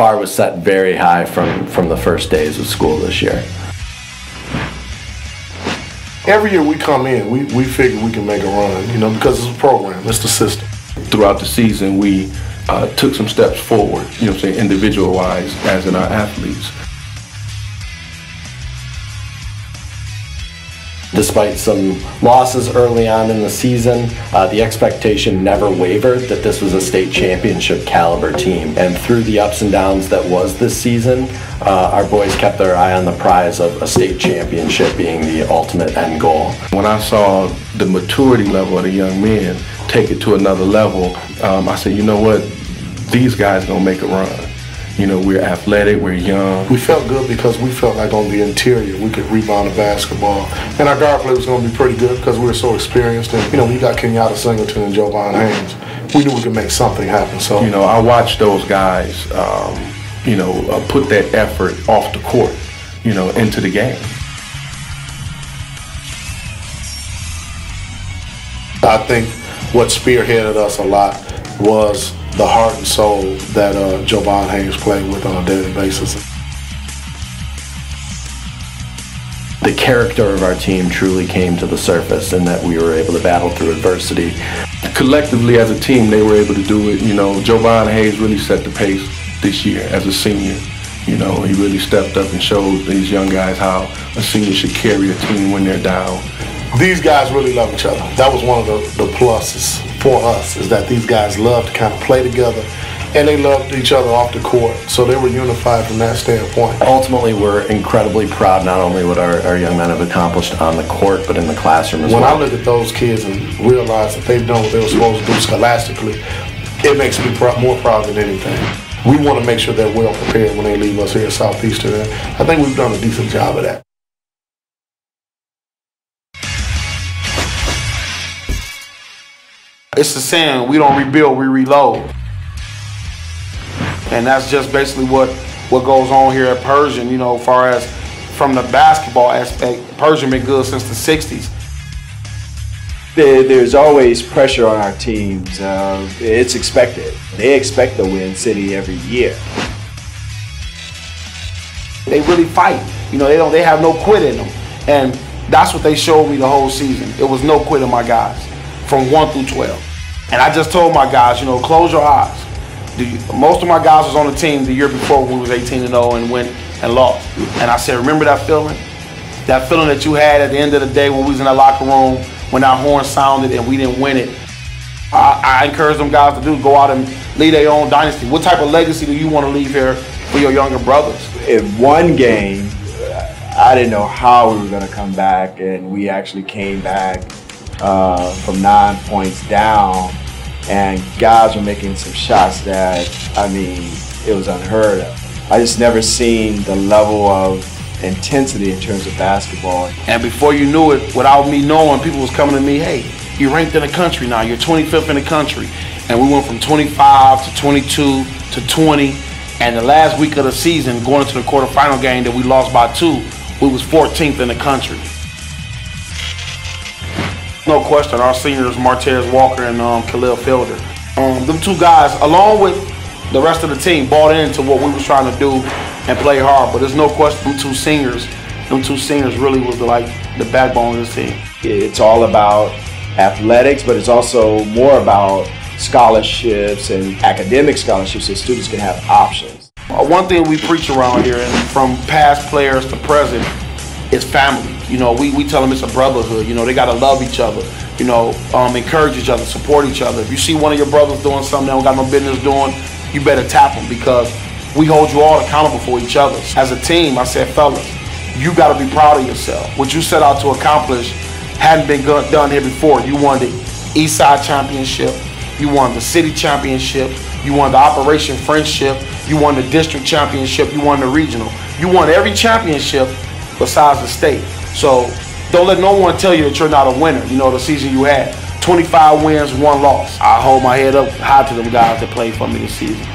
bar was set very high from the first days of school this year. Every year we come in, we figure we can make a run, you know, because it's a program, it's the system. Throughout the season, we took some steps forward, you know what I'm saying, individual-wise, as in our athletes. Despite some losses early on in the season, the expectation never wavered that this was a state championship caliber team. And through the ups and downs that was this season, our boys kept their eye on the prize of a state championship being the ultimate end goal. When I saw the maturity level of the young men take it to another level, I said, you know what, these guys gonna make a run. You know, we're athletic, we're young. We felt good because we felt like on the interior we could rebound the basketball. And our guard play was going to be pretty good because we were so experienced. And, you know, we got Kenyatta Singleton and Jovan Haynes. We knew we could make something happen. So, you know, I watched those guys, you know, put that effort off the court, you know, into the game. I think what spearheaded us a lot was the heart and soul that Jovan Haynes played with on a daily basis. The character of our team truly came to the surface in that we were able to battle through adversity. Collectively as a team, they were able to do it. You know, Jovan Haynes really set the pace this year as a senior. You know, he really stepped up and showed these young guys how a senior should carry a team when they're down. These guys really love each other. That was one of the pluses for us, is that these guys love to kind of play together, and they loved each other off the court, so they were unified from that standpoint. Ultimately, we're incredibly proud not only what our young men have accomplished on the court, but in the classroom as well. When I look at those kids and realize that they've done what they were supposed to do scholastically, it makes me more proud than anything. We want to make sure they're well prepared when they leave us here at Southeastern, and I think we've done a decent job of that. It's the saying, we don't rebuild, we reload. And that's just basically what goes on here at Pershing, you know, as far as from the basketball aspect. Pershing been good since the 60s. There's always pressure on our teams. It's expected. They expect to win city every year. They really fight. You know, they have no quit in them. And that's what they showed me the whole season. It was no quit in my guys, from 1 through 12. And I just told my guys, you know, close your eyes. Most of my guys was on the team the year before when we was 18-0 and went and lost. And I said, remember that feeling? That feeling that you had at the end of the day when we was in that locker room, when our horn sounded and we didn't win it. I encourage them guys to go out and lead their own dynasty. What type of legacy do you want to leave here for your younger brothers? In one game, I didn't know how we were going to come back, and we actually came back from 9 points down, and guys were making some shots that, I mean, it was unheard of. I just never seen the level of intensity in terms of basketball. And before you knew it, without me knowing, people was coming to me, hey, you're ranked in the country now, you're 25th in the country. And we went from 25 to 22 to 20, and the last week of the season, going into the quarterfinal game that we lost by 2, we was 14th in the country. No question, our seniors, Martez Walker and Khalil Fielder. Them two guys, along with the rest of the team, bought into what we was trying to do and play hard. But there's no question, them two seniors really was the backbone of this team. It's all about athletics, but it's also more about scholarships and academic scholarships so students can have options. One thing we preach around here, and from past players to present, is family. You know, we tell them it's a brotherhood. You know, they gotta love each other. You know, encourage each other, support each other. If you see one of your brothers doing something they don't got no business doing, you better tap them, because we hold you all accountable for each other. As a team, I said, fellas, you gotta be proud of yourself. What you set out to accomplish hadn't been done here before. You won the Eastside Championship, you won the City Championship, you won the Operation Friendship, you won the District Championship, you won the Regional. You won every championship besides the state. So don't let no one tell you that you're not a winner. You know, the season you had, 25 wins, 1 loss. I hold my head up high to them guys that played for me this season.